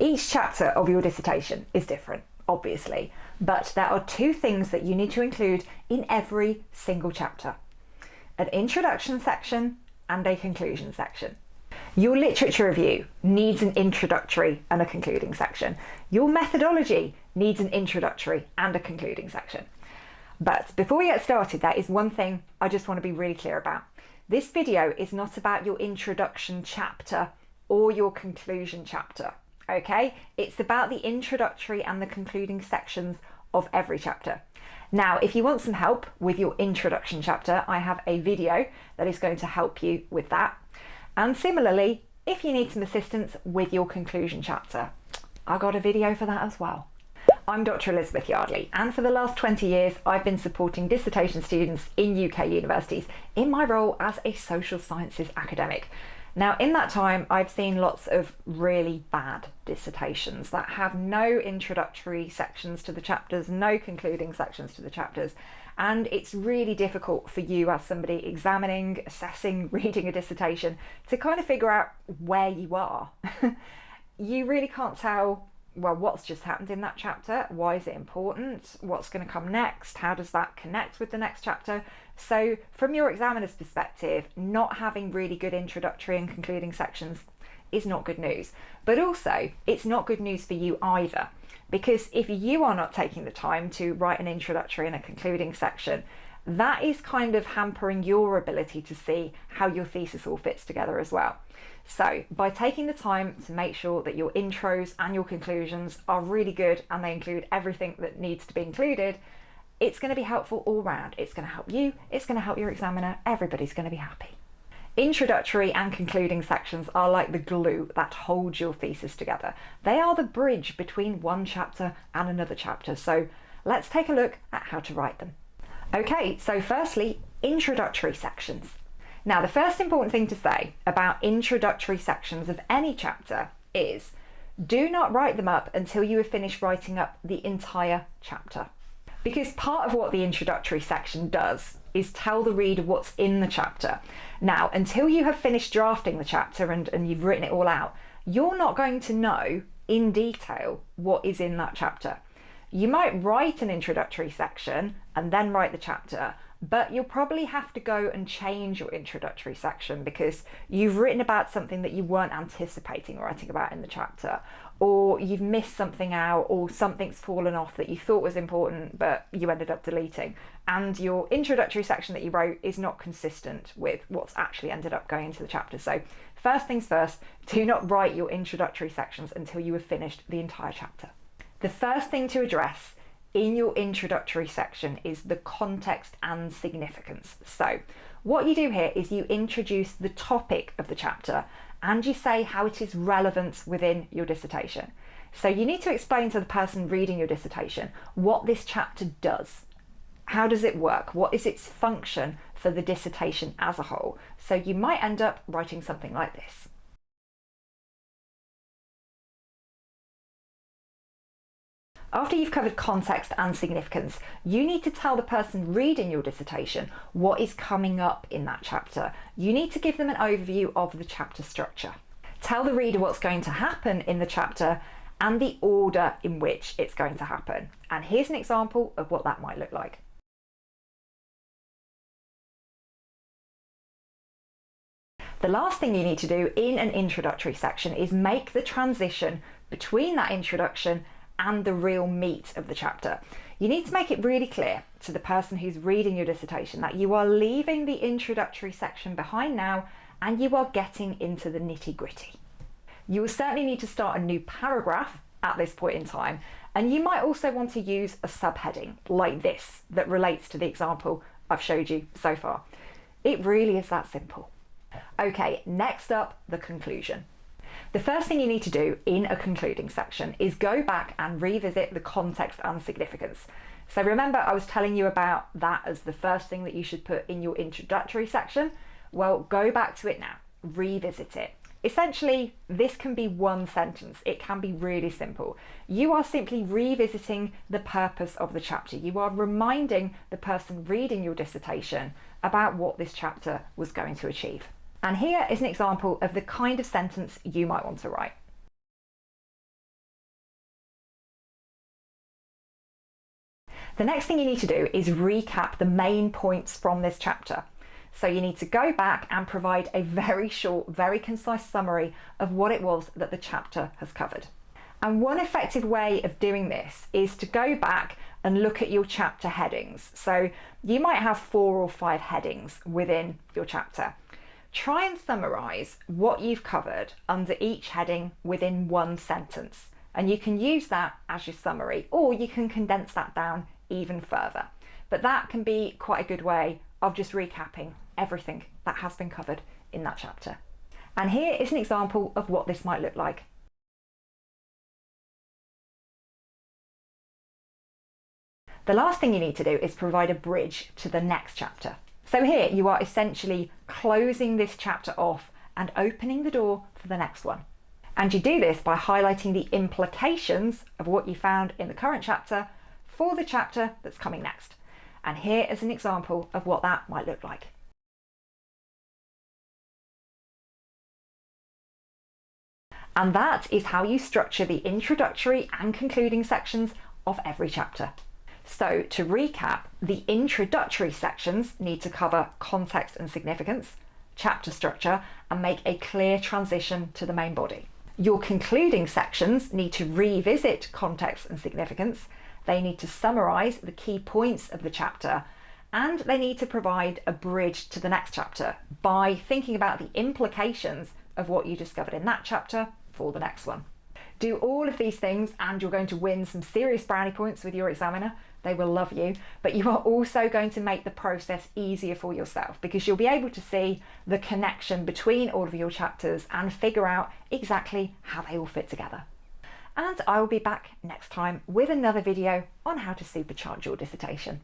Each chapter of your dissertation is different, obviously, but there are two things that you need to include in every single chapter: an introduction section and a conclusion section. Your literature review needs an introductory and a concluding section. Your methodology needs an introductory and a concluding section. But before we get started, there is one thing I just want to be really clear about. This video is not about your introduction chapter or your conclusion chapter, okay? It's about the introductory and the concluding sections of every chapter. Now, if you want some help with your introduction chapter, I have a video that is going to help you with that. And similarly, if you need some assistance with your conclusion chapter, I got a video for that as well. I'm Dr. Elizabeth Yardley, and for the last 20 years, I've been supporting dissertation students in UK universities in my role as a social sciences academic. Now, in that time, I've seen lots of really bad dissertations that have no introductory sections to the chapters, no concluding sections to the chapters, and it's really difficult for you as somebody examining, assessing, reading a dissertation to kind of figure out where you are. You really can't tell, well, what's just happened in that chapter? Why is it important? What's going to come next? How does that connect with the next chapter? So from your examiner's perspective, not having really good introductory and concluding sections is not good news. But also, it's not good news for you either, because if you are not taking the time to write an introductory and a concluding section, that is kind of hampering your ability to see how your thesis all fits together as well. So by taking the time to make sure that your intros and your conclusions are really good and they include everything that needs to be included, it's going to be helpful all round. It's going to help you, it's going to help your examiner, everybody's going to be happy. Introductory and concluding sections are like the glue that holds your thesis together. They are the bridge between one chapter and another chapter. So let's take a look at how to write them. Okay, so firstly, introductory sections. Now, the first important thing to say about introductory sections of any chapter is do not write them up until you have finished writing up the entire chapter. Because part of what the introductory section does is tell the reader what's in the chapter. Now, until you have finished drafting the chapter and you've written it all out, you're not going to know in detail what is in that chapter. You might write an introductory section and then write the chapter, but you'll probably have to go and change your introductory section because you've written about something that you weren't anticipating writing about in the chapter, or you've missed something out, or something's fallen off that you thought was important but you ended up deleting, and your introductory section that you wrote is not consistent with what's actually ended up going into the chapter. So first things first, do not write your introductory sections until you have finished the entire chapter. The first thing to address in your introductory section is the context and significance. So what you do here is you introduce the topic of the chapter and you say how it is relevant within your dissertation. So you need to explain to the person reading your dissertation what this chapter does. How does it work? What is its function for the dissertation as a whole? So you might end up writing something like this. After you've covered context and significance, you need to tell the person reading your dissertation what is coming up in that chapter. You need to give them an overview of the chapter structure. Tell the reader what's going to happen in the chapter and the order in which it's going to happen. And here's an example of what that might look like. The last thing you need to do in an introductory section is make the transition between that introduction and the real meat of the chapter. You need to make it really clear to the person who's reading your dissertation that you are leaving the introductory section behind now and you are getting into the nitty-gritty. You will certainly need to start a new paragraph at this point in time, and you might also want to use a subheading like this that relates to the example I've showed you so far. It really is that simple. Okay, next up, the conclusion. The first thing you need to do in a concluding section is go back and revisit the context and significance. So remember, I was telling you about that as the first thing that you should put in your introductory section. Well, go back to it now, revisit it. Essentially, this can be one sentence. It can be really simple. You are simply revisiting the purpose of the chapter. You are reminding the person reading your dissertation about what this chapter was going to achieve. And here is an example of the kind of sentence you might want to write. The next thing you need to do is recap the main points from this chapter. So you need to go back and provide a very short, very concise summary of what it was that the chapter has covered. And one effective way of doing this is to go back and look at your chapter headings. So you might have 4 or 5 headings within your chapter. Try and summarise what you've covered under each heading within one sentence. And you can use that as your summary, or you can condense that down even further. But that can be quite a good way of just recapping everything that has been covered in that chapter. And here is an example of what this might look like. The last thing you need to do is provide a bridge to the next chapter. So here you are essentially closing this chapter off and opening the door for the next one. And you do this by highlighting the implications of what you found in the current chapter for the chapter that's coming next. And here is an example of what that might look like. And that is how you structure the introductory and concluding sections of every chapter. So to recap, the introductory sections need to cover context and significance, chapter structure, and make a clear transition to the main body. Your concluding sections need to revisit context and significance. They need to summarise the key points of the chapter, and they need to provide a bridge to the next chapter by thinking about the implications of what you discovered in that chapter for the next one. Do all of these things and you're going to win some serious brownie points with your examiner. They will love you, but you are also going to make the process easier for yourself because you'll be able to see the connection between all of your chapters and figure out exactly how they all fit together. And I will be back next time with another video on how to supercharge your dissertation.